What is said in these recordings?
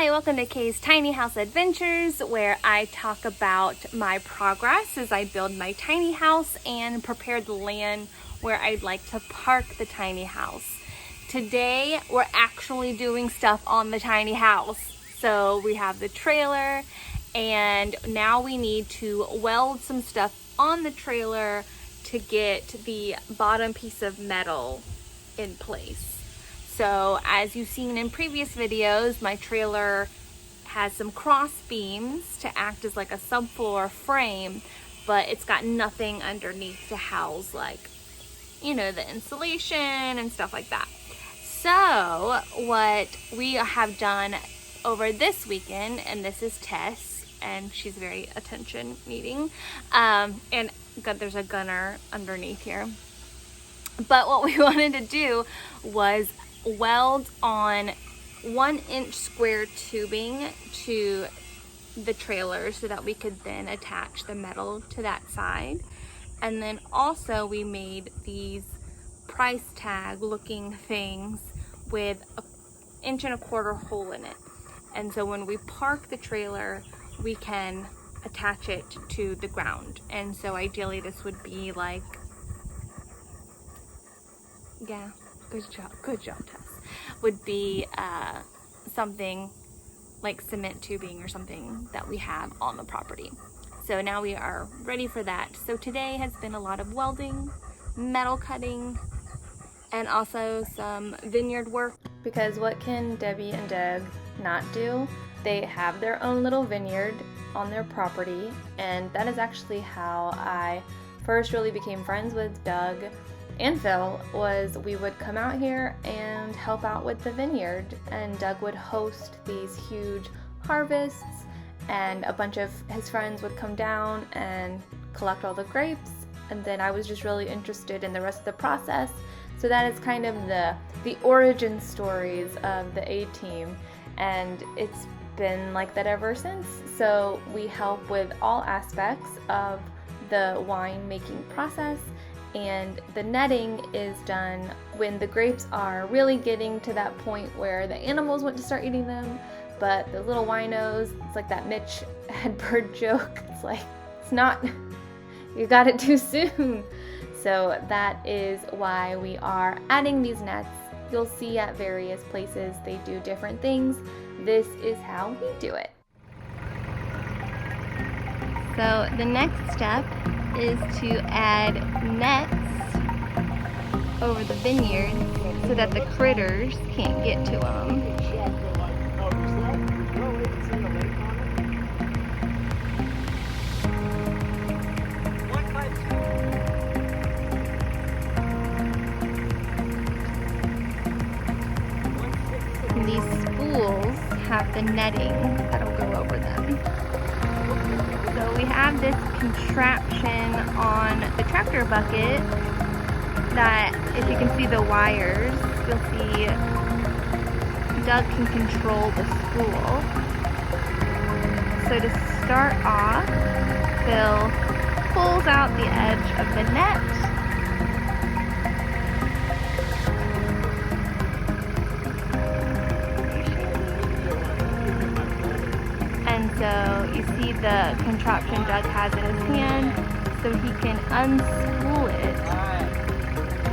Hi, welcome to Kay's Tiny House Adventures, where I talk about my progress as I build my tiny house and prepare the land where I'd like to park the tiny house. Today, we're actually doing stuff on the tiny house. So we have the trailer, and now we need to weld some stuff on the trailer to get the bottom piece of metal in place. So as you've seen in previous videos, my trailer has some cross beams to act as like a subfloor frame, but it's got nothing underneath to house, like, you know, the insulation and stuff like that. So what we have done over this weekend, and this is Tess, and she's very attention needing, and there's a gunner underneath here. But what we wanted to do was weld on 1-inch square tubing to the trailer so that we could then attach the metal to that side. And then also we made these price tag looking things with 1.25 inch hole in it. And so when we park the trailer, we can attach it to the ground. And so ideally this would be like, yeah, good job, Tess. Would be something like cement tubing or something that we have on the property. So now we are ready for that. So today has been a lot of welding, metal cutting, and also some vineyard work. Because what can Debbie and Doug not do? They have their own little vineyard on their property, and that is actually how I first really became friends with Doug and Phil. Was we would come out here and help out with the vineyard, and Doug would host these huge harvests, and a bunch of his friends would come down and collect all the grapes, and then I was just really interested in the rest of the process. So that is kind of the origin stories of the A-Team, and it's been like that ever since. So we help with all aspects of the wine making process, and the netting is done when the grapes are really getting to that point where the animals want to start eating them, but the little winos, it's like that Mitch Hedberg joke, it's like, it's not, you got it too soon. So that is why we are adding these nets. You'll see at various places they do different things. This is how we do it. So the next step is to add nets over the vineyard so that the critters can't get to them. And these spools have the netting that'll go over them. So we have this contraption on the tractor bucket that, if you can see the wires, you'll see Doug can control the spool. So to start off, Phil pulls out the edge of the net. And so you see the contraption Doug has in his hand, so he can unspool it.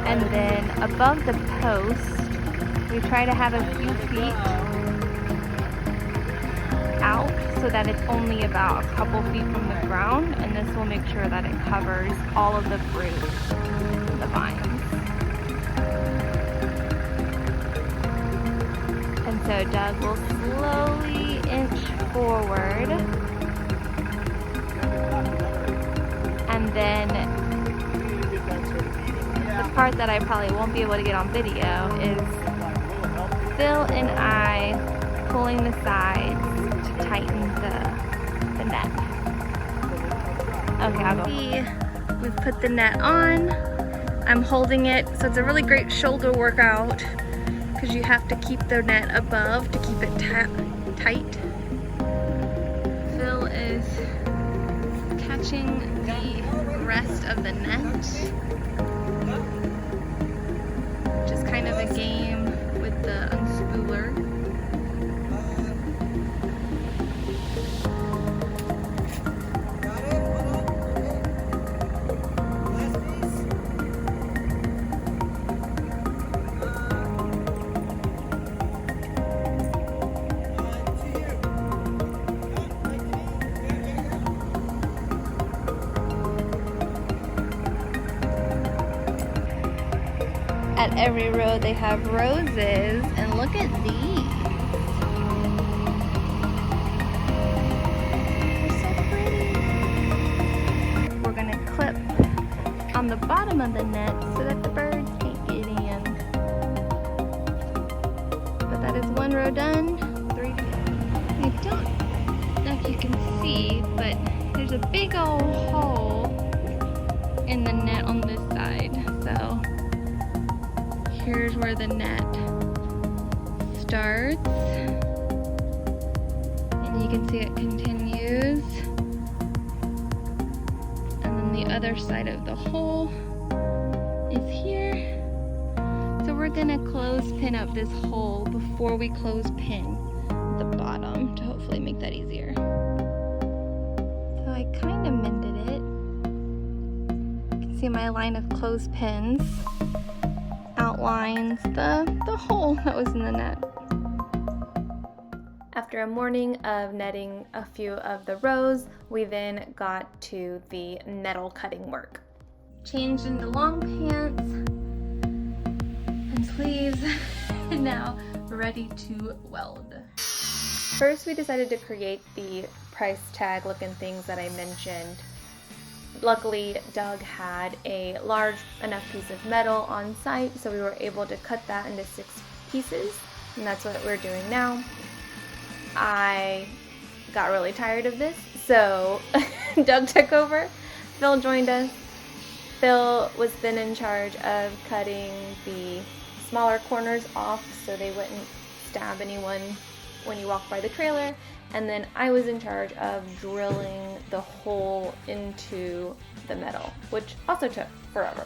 And then above the post, we try to have a few feet out so that it's only about a couple feet from the ground, and this will make sure that it covers all of the fruit and the vines. And so Doug will slowly inch forward, and then the part that I probably won't be able to get on video is Phil and I pulling the sides to tighten the net. Okay, I'll go. See, we've put the net on. I'm holding it, so it's a really great shoulder workout because you have to keep the net above to keep it tight. Phil is catching the rest of the net. Just kind of a game with the unspooler. At every row they have roses, and look at these. They're so pretty. We're gonna clip on the bottom of the net so that the birds can't get in. But that is one row done. 3 to go. I don't know if you can see, but there's a big old hole in the net on this side. So here's where the net starts. And you can see it continues. And then the other side of the hole is here. So we're gonna clothespin up this hole before we clothespin the bottom to hopefully make that easier. So I kind of mended it. You can see my line of clothespins outlines the hole that was in the net. After a morning of netting a few of the rows, we then got to the metal cutting work. Changed into long pants and sleeves, and now ready to weld. First, we decided to create the price tag looking things that I mentioned. Luckily, Doug had a large enough piece of metal on site, so we were able to cut that into 6 pieces, and that's what we're doing now. I got really tired of this, so Doug took over. Phil joined us. Phil was then in charge of cutting the smaller corners off so they wouldn't stab anyone when you walk by the trailer. And then I was in charge of drilling the hole into the metal, which also took forever.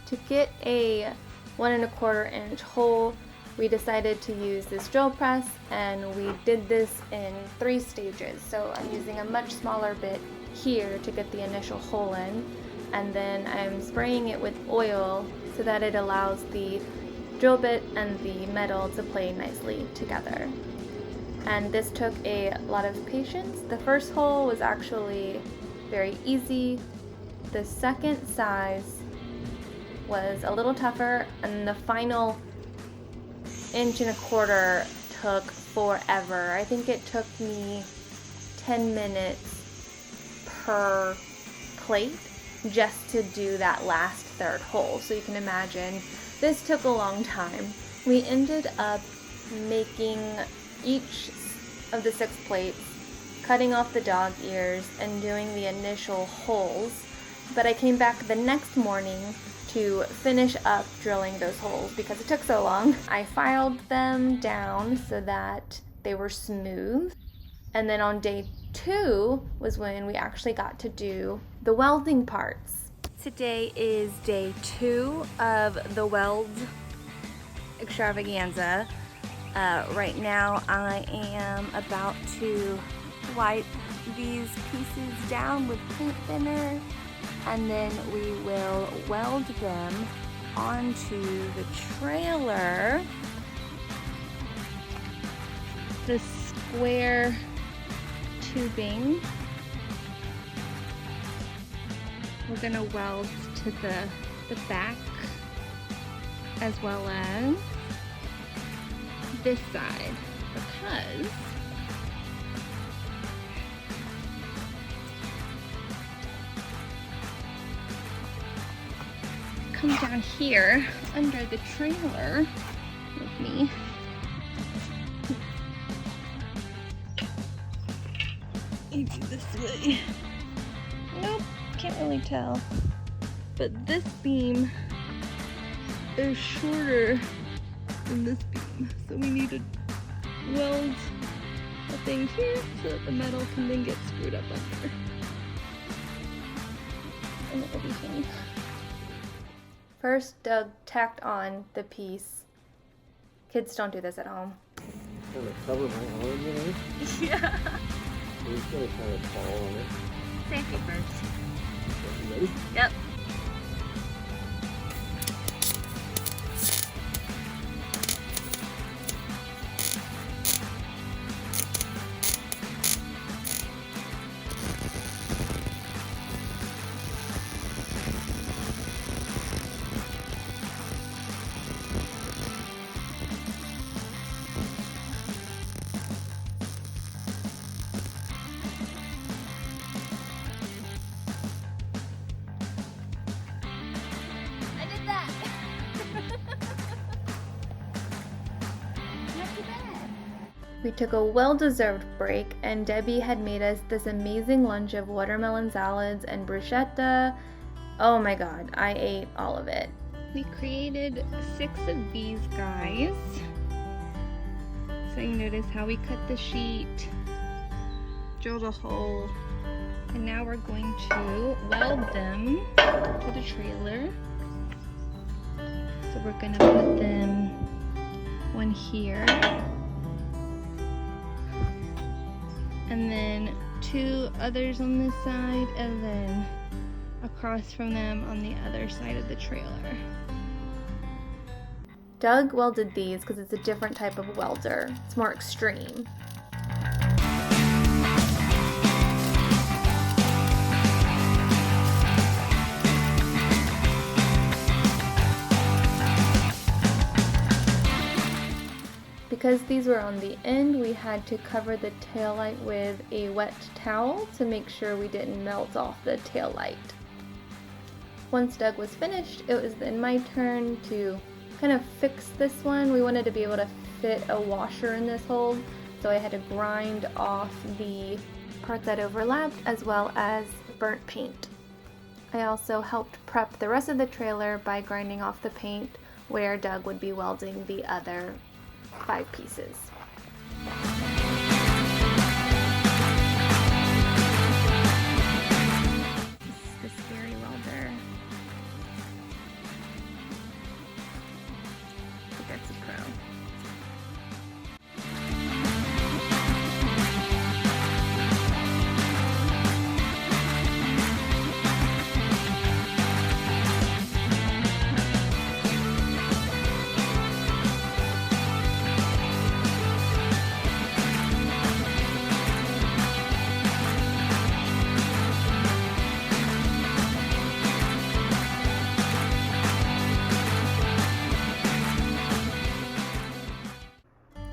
To get a 1 1/4 inch hole, we decided to use this drill press, and we did this in 3 stages. So I'm using a much smaller bit here to get the initial hole in, and then I'm spraying it with oil so that it allows the drill bit and the metal to play nicely together. And this took a lot of patience. The first hole was actually very easy. The second size was a little tougher, and the final 1.25 inches took forever. I think it took me 10 minutes per plate just to do that last third hole. So you can imagine this took a long time. We ended up making each of the 6 plates, cutting off the dog ears and doing the initial holes, but I came back the next morning to finish up drilling those holes because it took so long. I filed them down so that they were smooth, and then on day 2 was when we actually got to do the welding parts. Today is day 2 of the weld extravaganza. Right now I am about to wipe these pieces down with paint thinner, and then we will weld them onto the trailer. The square tubing we're gonna weld to the back as well as this side, because come down here under the trailer with me. Maybe this way. Nope, can't really tell. But this beam is shorter than this beam, so we need to weld a thing here so that the metal can then get screwed up under. And it'll be fun. First, Doug tacked on the piece. Kids don't do this at home. Kind of cover my arm in it. Yeah. So it's gonna kind of fall on it. Safety first. You ready? Yep. We took a well-deserved break, and Debbie had made us this amazing lunch of watermelon salads and bruschetta. Oh my god, I ate all of it. We created 6 of these guys. So you notice how we cut the sheet, drilled a hole, and now we're going to weld them to the trailer. So we're gonna put them one here, and then 2 others on this side, and then across from them on the other side of the trailer. Doug welded these because it's a different type of welder. It's more extreme. Because these were on the end, we had to cover the taillight with a wet towel to make sure we didn't melt off the taillight. Once Doug was finished, it was then my turn to kind of fix this one. We wanted to be able to fit a washer in this hole, so I had to grind off the part that overlapped as well as burnt paint. I also helped prep the rest of the trailer by grinding off the paint where Doug would be welding the other 5 pieces. This is the scary welder. I think that's a pro.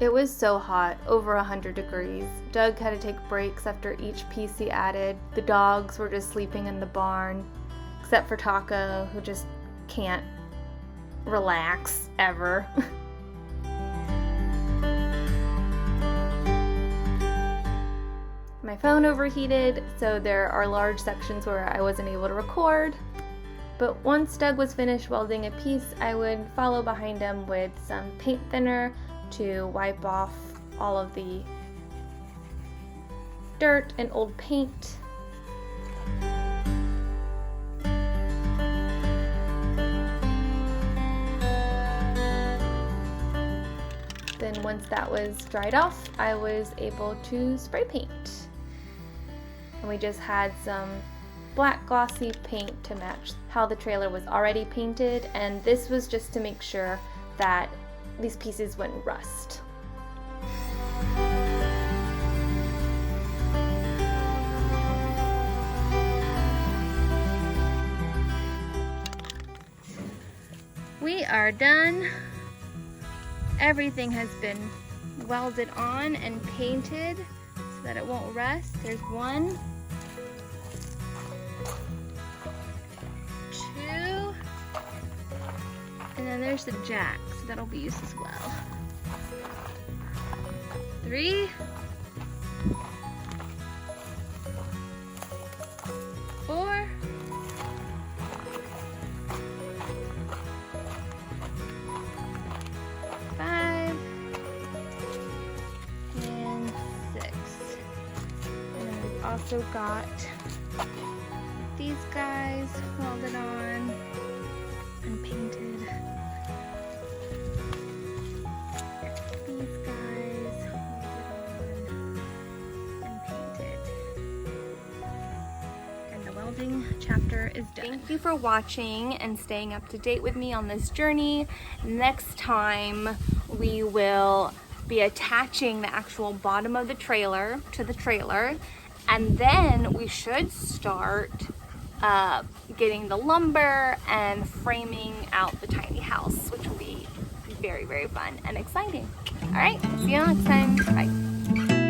It was so hot, over 100 degrees. Doug had to take breaks after each piece he added. The dogs were just sleeping in the barn, except for Taco, who just can't relax ever. My phone overheated, so there are large sections where I wasn't able to record. But once Doug was finished welding a piece, I would follow behind him with some paint thinner to wipe off all of the dirt and old paint. Then once that was dried off, I was able to spray paint. And we just had some black glossy paint to match how the trailer was already painted, and this was just to make sure that these pieces wouldn't rust. We are done. Everything has been welded on and painted so that it won't rust. There's 1, 2, and then there's the jack, so that'll be used as well. 3, 4, 5, and 6. And then we've also got these guys welded on and painted. These guys welded on and painted. And the welding chapter is done. Thank you for watching and staying up to date with me on this journey. Next time we will be attaching the actual bottom of the trailer to the trailer, and then we should start getting the lumber and framing out the tiny house, which will be very, very fun and exciting. All right, see you next time. Bye.